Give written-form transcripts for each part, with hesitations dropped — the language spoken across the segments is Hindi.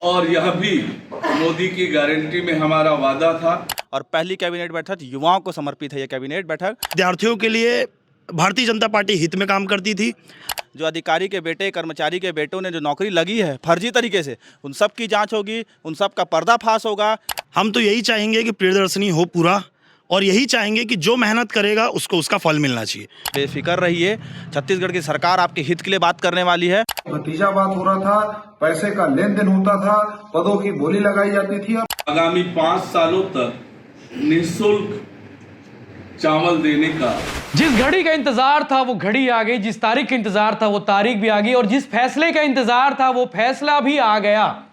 और यह भी मोदी की गारंटी में हमारा वादा था। और पहली कैबिनेट बैठक युवाओं को समर्पित है। ये कैबिनेट बैठक विद्यार्थियों के लिए भारतीय जनता पार्टी हित में काम करती थी। जो अधिकारी के बेटे, कर्मचारी के बेटों ने जो नौकरी लगी है फर्जी तरीके से, उन सब की जांच होगी, उन सब का पर्दाफाश होगा। हम तो यही चाहेंगे कि प्रियदर्शनी हो पूरा, और यही चाहेंगे कि जो मेहनत करेगा उसको उसका फल मिलना चाहिए। बेफिक्र रहिए, छत्तीसगढ़ की सरकार आपके हित के लिए बात करने वाली है। भतीजावाद हो रहा था, पैसे का लेन देन होता था, पदों की बोली लगाई जाती थी। आगामी 5 सालों तक निःशुल्क चावल देने का जिस घड़ी का इंतजार था वो घड़ी आ गई, जिस तारीख का इंतजार था वो तारीख भी आ गई, और जिस फैसले का इंतजार था वो फैसला भी आ गया।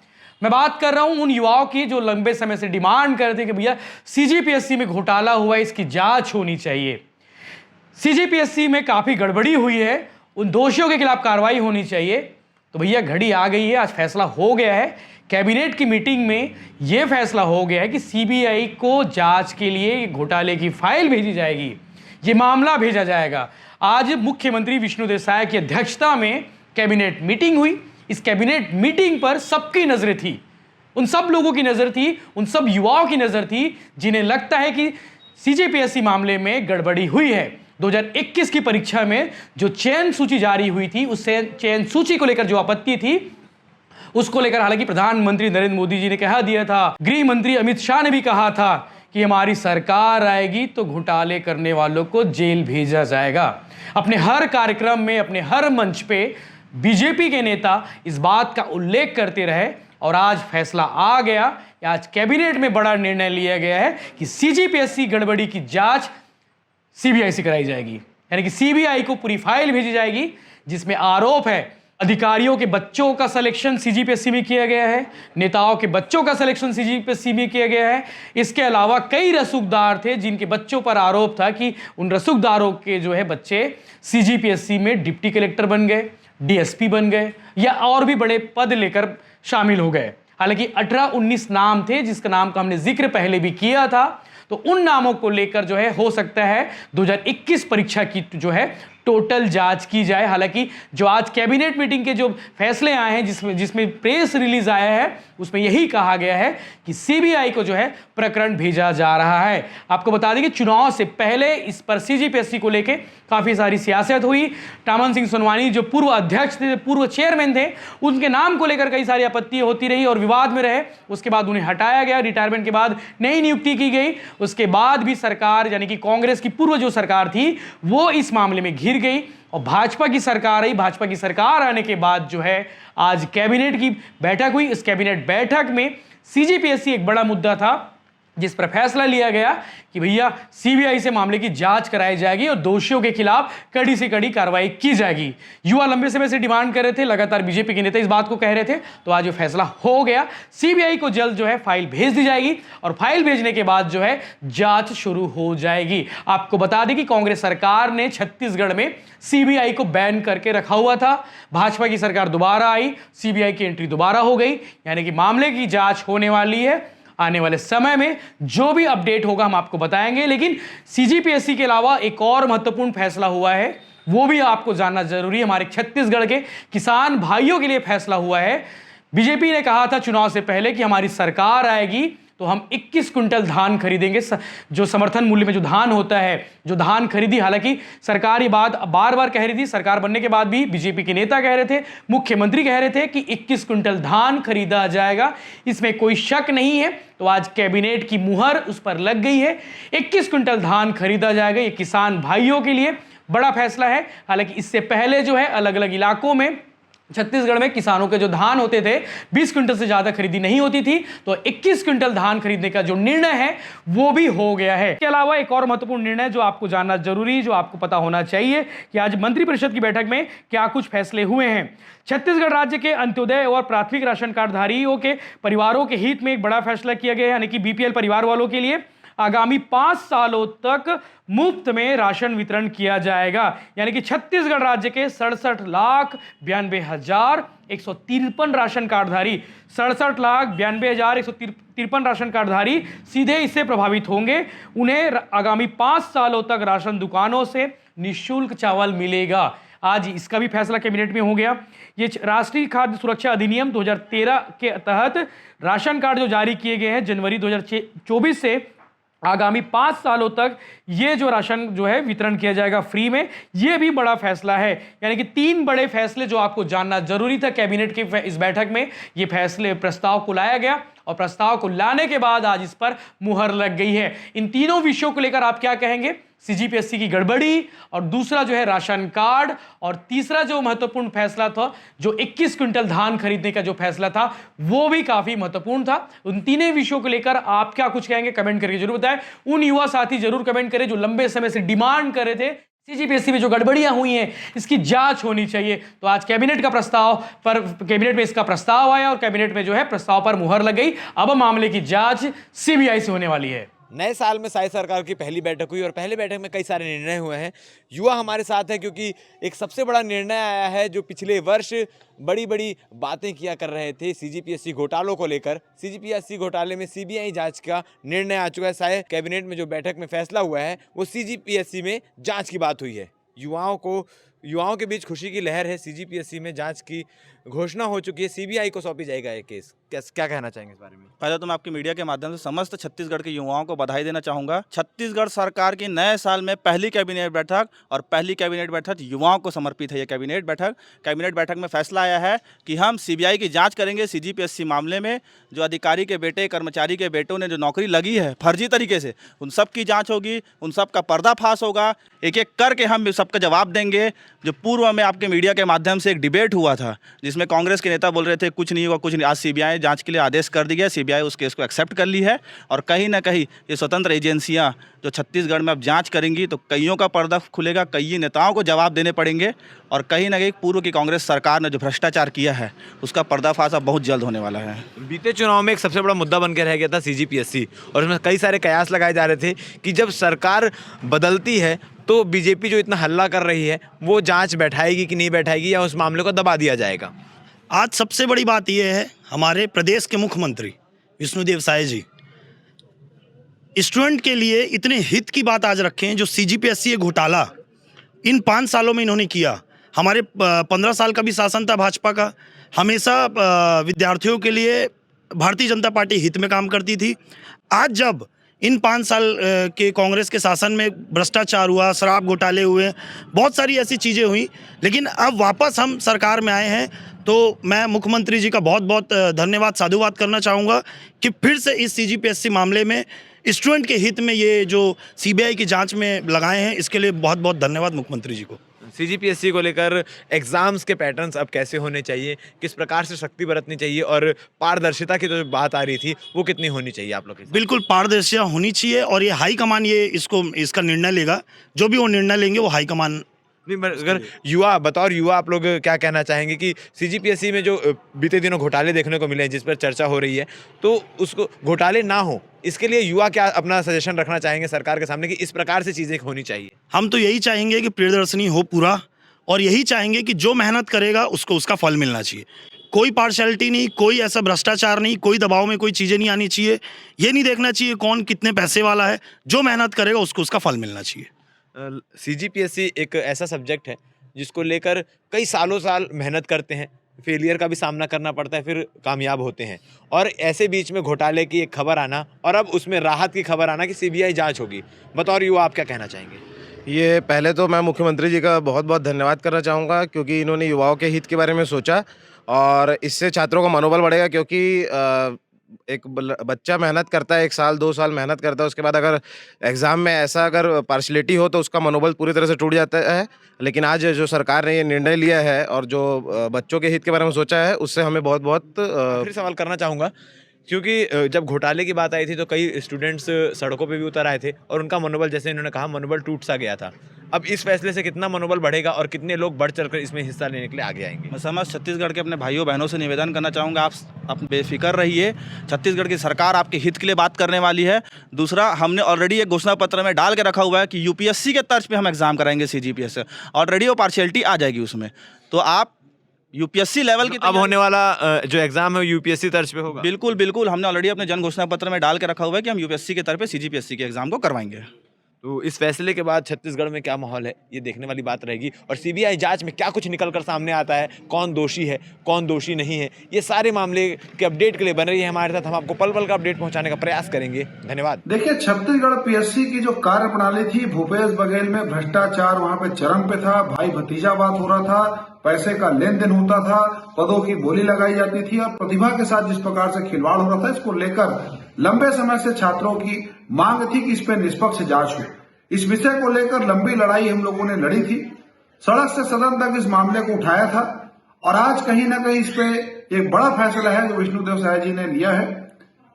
मैं बात कर रहा हूं उन युवाओं की जो लंबे समय से डिमांड करते कि भैया सीजीपीएससी में घोटाला हुआ है, इसकी जांच होनी चाहिए, सीजीपीएससी में काफी गड़बड़ी हुई है, उन दोषियों के खिलाफ कार्रवाई होनी चाहिए। तो भैया घड़ी आ गई है, आज फैसला हो गया है। कैबिनेट की मीटिंग में यह फैसला हो गया है कि सीबीआई को जांच के लिए घोटाले की फाइल भेजी जाएगी, ये मामला भेजा जाएगा। आज मुख्यमंत्री विष्णुदेव साय की अध्यक्षता में कैबिनेट मीटिंग हुई। इस कैबिनेट मीटिंग पर सबकी नजरें थी, उन सब लोगों की नजर थी, उन सब युवाओं की नजर थी जिन्हें लगता है कि सीजीपीएससी मामले में गड़बड़ी हुई है। 2021 की परीक्षा में जो चयन सूची जारी हुई थी, उस चयन सूची को लेकर जो आपत्ति थी, उसको लेकर हालांकि प्रधानमंत्री नरेंद्र मोदी जी ने कहा दिया था, गृह मंत्री अमित शाह ने भी कहा था कि हमारी सरकार आएगी तो घोटाले करने वालों को जेल भेजा जाएगा। अपने हर कार्यक्रम में, अपने हर मंच पे बीजेपी के नेता इस बात का उल्लेख करते रहे, और आज फैसला आ गया। आज कैबिनेट में बड़ा निर्णय लिया गया है कि सीजीपीएससी गड़बड़ी की जांच सीबीआई से कराई जाएगी, यानी कि सीबीआई को पूरी फाइल भेजी जाएगी जिसमें आरोप है अधिकारियों के बच्चों का सिलेक्शन सीजीपीएससी में किया गया है, नेताओं के बच्चों का सिलेक्शन सीजीपीएससी में किया गया है। इसके अलावा कई रसूखदार थे जिनके बच्चों पर आरोप था कि उन रसूखदारों के जो है बच्चे सीजीपीएससी में डिप्टी कलेक्टर बन गए, डीएसपी बन गए, या और भी बड़े पद लेकर शामिल हो गए। हालांकि 18-19 नाम थे जिसका नाम का हमने जिक्र पहले भी किया था। तो उन नामों को लेकर जो है हो सकता है 2021 परीक्षा की जो है टोटल जांच की जाए। हालांकि जो आज कैबिनेट मीटिंग के जो फैसले आए हैं, जिसमें प्रेस रिलीज आया है, उसमें यही कहा गया है कि सीबीआई को जो है प्रकरण भेजा जा रहा है। आपको बता दें कि चुनाव से पहले इस पर सीजीपीएससी को लेकर काफी सारी सियासत हुई। टामन सिंह सोनवानी जो पूर्व अध्यक्ष थे, पूर्व चेयरमैन थे, उनके नाम को लेकर कई सारी आपत्ति होती रही और विवाद में रहे। उसके बाद उन्हें हटाया गया, रिटायरमेंट के बाद नई नियुक्ति की गई। उसके बाद भी सरकार, यानी कि कांग्रेस की पूर्व जो सरकार थी, वो इस मामले में घिर गई और भाजपा की सरकार आई। भाजपा की सरकार आने के बाद जो है आज कैबिनेट की बैठक हुई। इस कैबिनेट बैठक में सीजीपीएससी एक बड़ा मुद्दा था जिस पर फैसला लिया गया कि भैया सीबीआई से मामले की जांच कराई जाएगी और दोषियों के खिलाफ कड़ी से कड़ी कार्रवाई की जाएगी। युवा लंबे समय से डिमांड कर रहे थे, लगातार बीजेपी के नेता इस बात को कह रहे थे, तो आज ये फैसला हो गया। सीबीआई को जल्द जो है फाइल भेज दी जाएगी और फाइल भेजने के बाद जो है जांच शुरू हो जाएगी। आपको बता दें कि कांग्रेस सरकार ने छत्तीसगढ़ में सीबीआई को बैन करके रखा हुआ था। भाजपा की सरकार दोबारा आई, सीबीआई की एंट्री दोबारा हो गई, यानी कि मामले की जांच होने वाली है। आने वाले समय में जो भी अपडेट होगा हम आपको बताएंगे। लेकिन सीजीपीएससी के अलावा एक और महत्वपूर्ण फैसला हुआ है, वो भी आपको जानना जरूरी है। हमारे छत्तीसगढ़ के किसान भाइयों के लिए फैसला हुआ है। बीजेपी ने कहा था चुनाव से पहले कि हमारी सरकार आएगी तो हम 21 कुंटल धान खरीदेंगे। जो समर्थन मूल्य में जो धान होता है, जो धान खरीदी, हालांकि सरकार ये बात बार बार कह रही थी, सरकार बनने के बाद भी बीजेपी के नेता कह रहे थे, मुख्यमंत्री कह रहे थे कि 21 कुंटल धान खरीदा जाएगा, इसमें कोई शक नहीं है। तो आज कैबिनेट की मुहर उस पर लग गई है, 21 कुंटल धान खरीदा जाएगा। ये किसान भाइयों के लिए बड़ा फैसला है। हालांकि इससे पहले जो है अलग अलग इलाकों में छत्तीसगढ़ में किसानों के जो धान होते थे 20 क्विंटल से ज्यादा खरीदी नहीं होती थी, तो 21 क्विंटल धान खरीदने का जो निर्णय है वो भी हो गया है। इसके अलावा एक और महत्वपूर्ण निर्णय जो आपको जानना जरूरी, जो आपको पता होना चाहिए कि आज मंत्रिपरिषद की बैठक में क्या कुछ फैसले हुए हैं। छत्तीसगढ़ राज्य के अंत्योदय और प्राथमिक राशन कार्डधारियों के परिवारों के हित में एक बड़ा फैसला किया गया है, यानी कि बीपीएल परिवार वालों के लिए आगामी 5 सालों तक मुफ्त में राशन वितरण किया जाएगा। यानी कि छत्तीसगढ़ राज्य के 67,92,153 राशन कार्डधारी, 67,92,153 राशन कार्डधारी सीधे इससे प्रभावित होंगे। उन्हें आगामी 5 सालों तक राशन दुकानों से निःशुल्क चावल मिलेगा। आज इसका भी फैसला कैबिनेट में हो गया। ये राष्ट्रीय खाद्य सुरक्षा अधिनियम 2013 के तहत राशन कार्ड जो जारी किए गए हैं जनवरी 2024 से आगामी 5 सालों तक ये जो राशन जो है वितरण किया जाएगा फ्री में। ये भी बड़ा फैसला है, यानी कि 3 बड़े फैसले जो आपको जानना जरूरी था कैबिनेट की इस बैठक में। ये फैसले प्रस्ताव को लाया गया और प्रस्ताव को लाने के बाद आज इस पर मुहर लग गई है। इन तीनों विषयों को लेकर आप क्या कहेंगे? सीजीपीएससी की गड़बड़ी, और दूसरा जो है राशन कार्ड, और तीसरा जो महत्वपूर्ण फैसला था जो 21 क्विंटल धान खरीदने का जो फैसला था वो भी काफी महत्वपूर्ण था। उन तीनों विषयों को लेकर आप क्या कुछ कहेंगे? कमेंट करके जरूर बताएं। उन युवा साथी जरूर कमेंट करें जो लंबे समय से डिमांड कर रहे थे सीजीपीएससी में जो गड़बड़ियां हुई हैं इसकी जांच होनी चाहिए। तो आज कैबिनेट में इसका प्रस्ताव आया और कैबिनेट में जो है प्रस्ताव पर मुहर लग गई। अब मामले की जांच सीबीआई से होने वाली है। नए साल में साई सरकार की पहली बैठक हुई और पहली बैठक में कई सारे निर्णय हुए हैं। युवा हमारे साथ है क्योंकि एक सबसे बड़ा निर्णय आया है जो पिछले वर्ष बड़ी बड़ी बातें किया कर रहे थे सीजीपीएससी घोटालों को लेकर। सीजीपीएससी घोटाले में सीबीआई जांच का निर्णय आ चुका है। साय कैबिनेट में जो बैठक में फैसला हुआ है वो सीजीपीएससी में जांच की बात हुई है। युवाओं के बीच खुशी की लहर है। सीजीपीएससी में जांच की घोषणा हो चुकी है। सीबीआई को सौंपी जाएगा ये केस। क्या कहना चाहेंगे इस बारे में? पहले तो मैं आपकी मीडिया के माध्यम से समस्त छत्तीसगढ़ के युवाओं को बधाई देना चाहूँगा। छत्तीसगढ़ सरकार की नए साल में पहली कैबिनेट बैठक, और पहली कैबिनेट बैठक युवाओं को समर्पित है। ये कैबिनेट बैठक में फैसला आया है कि हम सीबीआई की जांच करेंगे सीजीपीएससी मामले में। जो अधिकारी के बेटे, कर्मचारी के बेटों ने जो नौकरी लगी है फर्जी तरीके से, उन सब की जाँच होगी, उन सब का पर्दाफाश होगा। एक एक करके हम सबका जवाब देंगे। जो पूर्व में आपके मीडिया के माध्यम से एक डिबेट हुआ था जिसमें कांग्रेस के नेता बोल रहे थे कुछ नहीं हुआ, कुछ नहीं। आज सीबीआई जांच के लिए आदेश कर दिया। सीबीआई उस केस को एक्सेप्ट कर ली है और कहीं ना कहीं ये स्वतंत्र एजेंसियां जो छत्तीसगढ़ में अब जांच करेंगी तो कईयों का पर्दा खुलेगा, कई नेताओं को जवाब देने पड़ेंगे, और कहीं ना कहीं पूर्व की कांग्रेस सरकार ने जो भ्रष्टाचार किया है उसका पर्दाफाश अब बहुत जल्द होने वाला है। बीते चुनाव में एक सबसे बड़ा मुद्दा बन के रह गया था सीजीपीएससी, और उसमें कई सारे कयास लगाए जा रहे थे कि जब सरकार बदलती है तो बीजेपी जो इतना हल्ला कर रही है वो जांच बैठाएगी कि नहीं बैठाएगी, या उस मामले को दबा दिया जाएगा। आज सबसे बड़ी बात यह है, हमारे प्रदेश के मुख्यमंत्री विष्णुदेव साय जी स्टूडेंट के लिए इतने हित की बात आज रखे हैं। जो सीजीपीएससी घोटाला इन 5 सालों में इन्होंने किया, हमारे 15 साल का भी शासन था भाजपा का, हमेशा विद्यार्थियों के लिए भारतीय जनता पार्टी हित में काम करती थी। आज जब इन 5 साल के कांग्रेस के शासन में भ्रष्टाचार हुआ, शराब घोटाले हुए, बहुत सारी ऐसी चीज़ें हुई, लेकिन अब वापस हम सरकार में आए हैं तो मैं मुख्यमंत्री जी का बहुत बहुत धन्यवाद, साधुवाद करना चाहूँगा कि फिर से इस सीजीपीएससी मामले में स्टूडेंट के हित में ये जो सीबीआई की जांच में लगाए हैं, इसके लिए बहुत बहुत धन्यवाद मुख्यमंत्री जी को। सीजीपीएससी को लेकर एग्जाम्स के पैटर्न्स अब कैसे होने चाहिए, किस प्रकार से सख्ती बरतनी चाहिए, और पारदर्शिता की जो बात आ रही थी वो कितनी होनी चाहिए आप लोग? बिल्कुल पारदर्शिता होनी चाहिए, और ये हाईकमान इसका निर्णय लेगा। जो भी वो निर्णय लेंगे वो हाईकमान। नहीं, अगर बतौर युवा आप लोग क्या कहना चाहेंगे कि सीजीपीएससी में जो बीते दिनों घोटाले देखने को मिले हैं जिस पर चर्चा हो रही है, तो उसको घोटाले ना हो इसके लिए युवा क्या अपना सजेशन रखना चाहेंगे सरकार के सामने कि इस प्रकार से चीज़ें होनी चाहिए? हम तो यही चाहेंगे कि प्रियदर्शनी हो पूरा, और यही चाहेंगे कि जो मेहनत करेगा उसको उसका फल मिलना चाहिए। कोई पार्शलिटी नहीं, कोई ऐसा भ्रष्टाचार नहीं, कोई दबाव में कोई चीज़ें नहीं आनी चाहिए। ये नहीं देखना चाहिए कौन कितने पैसे वाला है, जो मेहनत करेगा उसको उसका फल मिलना चाहिए। सीजीपीएससी एक ऐसा सब्जेक्ट है जिसको लेकर कई साल मेहनत करते हैं, फेलियर का भी सामना करना पड़ता है, फिर कामयाब होते हैं, और ऐसे बीच में घोटाले की एक खबर आना और अब उसमें राहत की खबर आना कि सीबीआई जांच होगी, बतौर युवा आप क्या कहना चाहेंगे? ये पहले तो मैं मुख्यमंत्री जी का बहुत बहुत धन्यवाद करना चाहूँगा क्योंकि इन्होंने युवाओं के हित के बारे में सोचा, और इससे छात्रों का मनोबल बढ़ेगा। क्योंकि एक बच्चा मेहनत करता है, 1 साल 2 साल मेहनत करता है, उसके बाद अगर एग्ज़ाम में ऐसा अगर पार्शलिटी हो तो उसका मनोबल पूरी तरह से टूट जाता है। लेकिन आज जो सरकार ने ये निर्णय लिया है और जो बच्चों के हित के बारे में सोचा है, उससे हमें बहुत बहुत आखिरी सवाल करना चाहूँगा, क्योंकि जब घोटाले की बात आई थी तो कई स्टूडेंट्स सड़कों पे भी उतर आए थे और उनका मनोबल, जैसे इन्होंने कहा, मनोबल टूट सा गया था। अब इस फैसले से कितना मनोबल बढ़ेगा और कितने लोग बढ़ चढ़कर इसमें हिस्सा लेने के लिए आगे आएंगे? मैं समस्त छत्तीसगढ़ के अपने भाइयों बहनों से निवेदन करना चाहूँगा, आप बेफिक्र रहिए। छत्तीसगढ़ की सरकार आपके हित के लिए बात करने वाली है। दूसरा, हमने ऑलरेडी एक घोषणा पत्र में डाल के रखा हुआ है कि यूपीएससी के तर्ज पे हम एग्जाम कराएंगे सीजीपीएससी। ऑलरेडी वो पार्शियलिटी आ जाएगी उसमें, तो आप यूपीएससी लेवल की अब होने वाला जो एग्जाम है यूपीएससी तर्ज पे होगा? बिल्कुल बिल्कुल, हमने ऑलरेडी अपने जन घोषणा पत्र में डाल के रखा हुआ है कि हम यूपीएससी के तर्ज पे सीजीपीएससी के एग्जाम को करवाएंगे। तो इस फैसले के बाद छत्तीसगढ़ में क्या माहौल है, ये देखने वाली बात रहेगी। और सीबीआई जांच में क्या कुछ निकल कर सामने आता है, कौन दोषी है, कौन दोषी नहीं है, ये सारे मामले के अपडेट के लिए बन रही है हमारे साथ। हम आपको पल पल का अपडेट पहुंचाने का प्रयास करेंगे। धन्यवाद। देखिए, छत्तीसगढ़ पीएससी की जो कार्य प्रणाली थी, भूपेश बघेल में भ्रष्टाचार वहां पे चरम पे था, भाई भतीजा बात हो रहा था, पैसे का लेन देन होता था, पदों की बोली लगाई जाती थी और प्रतिभा के साथ जिस प्रकार से खिलवाड़ हो रहा था, इसको लेकर लंबे समय से छात्रों की मांग थी कि इस पे निष्पक्ष जांच हो। इस विषय को लेकर लंबी लड़ाई हम लोगों ने लड़ी थी, सड़क से सदन तक इस मामले को उठाया था और आज कहीं ना कहीं इस पे एक बड़ा फैसला है जो विष्णुदेव साय जी ने लिया है।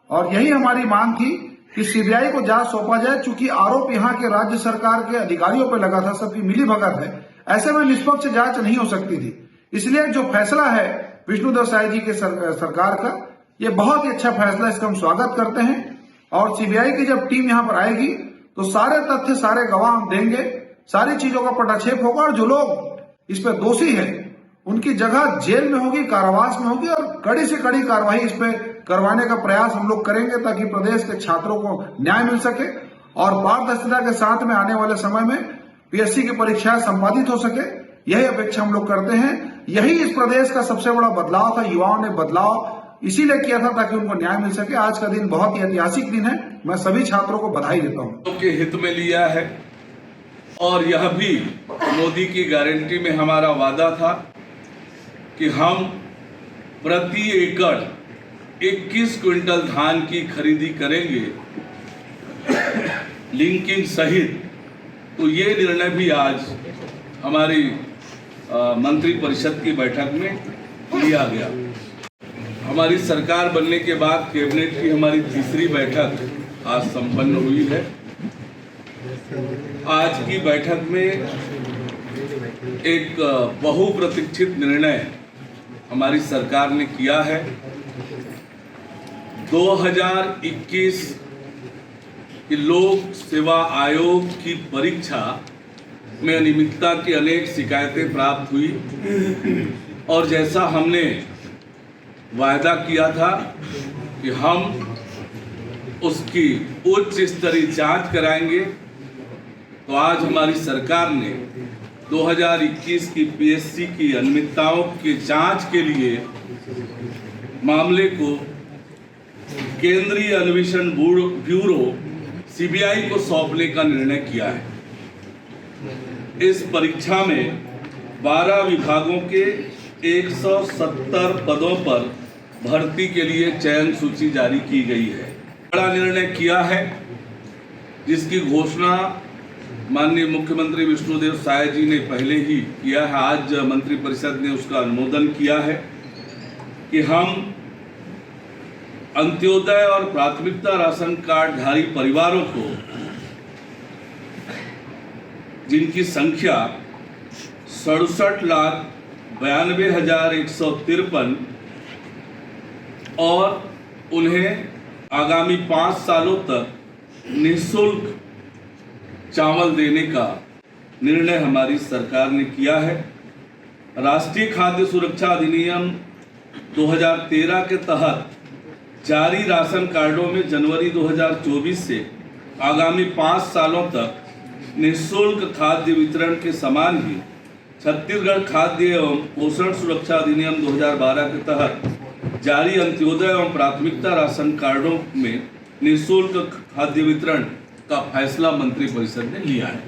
और यही हमारी मांग थी कि सीबीआई को जांच सौंपा जाए, चूंकि आरोप यहाँ के राज्य सरकार के अधिकारियों पर लगा था, सबकी मिलीभगत है, ऐसे में निष्पक्ष जांच नहीं हो सकती थी। इसलिए जो फैसला है विष्णुदेव साय जी के सरकार का, ये बहुत ही अच्छा फैसला, इसका हम स्वागत करते हैं। और सीबीआई की जब टीम यहाँ पर आएगी तो सारे तथ्य, सारे गवाह हम देंगे, सारी चीजों का पटाक्षेप होगा और जो लोग इस पर दोषी हैं उनकी जगह जेल में होगी, कारावास में होगी और कड़ी से कड़ी कार्रवाई इस पे करवाने का प्रयास हम लोग करेंगे ताकि प्रदेश के छात्रों को न्याय मिल सके और पारदर्शिता के साथ में आने वाले समय में पीएससी की परीक्षाएं संपादित हो सके। यही अपेक्षा हम लोग करते हैं। यही इस प्रदेश का सबसे बड़ा बदलाव था। युवाओं ने बदलाव इसीलिए किया था ताकि उनको न्याय मिल सके। आज का दिन बहुत ही ऐतिहासिक दिन है। मैं सभी छात्रों को बधाई देता हूँ। के हित में लिया है और यह भी मोदी की गारंटी में हमारा वादा था कि हम प्रति एकड़ 21 क्विंटल धान की खरीदी करेंगे लिंकिंग सहित। तो ये निर्णय भी आज हमारी मंत्रिपरिषद की बैठक में लिया गया। हमारी सरकार बनने के बाद कैबिनेट की हमारी तीसरी बैठक आज संपन्न हुई है। आज की बैठक में एक बहुप्रतीक्षित निर्णय हमारी सरकार ने किया है। 2021 की लोक सेवा आयोग की परीक्षा में अनियमितता की अनेक शिकायतें प्राप्त हुई और जैसा हमने वायदा किया था कि हम उसकी उच्च स्तरीय जांच कराएंगे, तो आज हमारी सरकार ने 2021 की पीएससी की अनियमितताओं की जांच के लिए मामले को केंद्रीय अन्वेषण ब्यूरो सीबीआई को सौंपने का निर्णय किया है। इस परीक्षा में 12 विभागों के 170 पदों पर भर्ती के लिए चयन सूची जारी की गई है। बड़ा निर्णय किया है जिसकी घोषणा माननीय मुख्यमंत्री विष्णुदेव साय जी ने पहले ही किया है। आज मंत्रिपरिषद ने उसका अनुमोदन किया है कि हम अंत्योदय और प्राथमिकता राशन कार्डधारी परिवारों को, जिनकी संख्या 67,92,153 और उन्हें आगामी 5 सालों तक निःशुल्क चावल देने का निर्णय हमारी सरकार ने किया है। राष्ट्रीय खाद्य सुरक्षा अधिनियम 2013 के तहत जारी राशन कार्डों में जनवरी 2024 से आगामी 5 सालों तक निःशुल्क खाद्य वितरण के समान ही छत्तीसगढ़ खाद्य एवं पोषण सुरक्षा अधिनियम 2012 के तहत जारी अंत्योदय एवं प्राथमिकता राशन कार्डों में निःशुल्क खाद्य वितरण का फैसला मंत्रिपरिषद ने लिया है।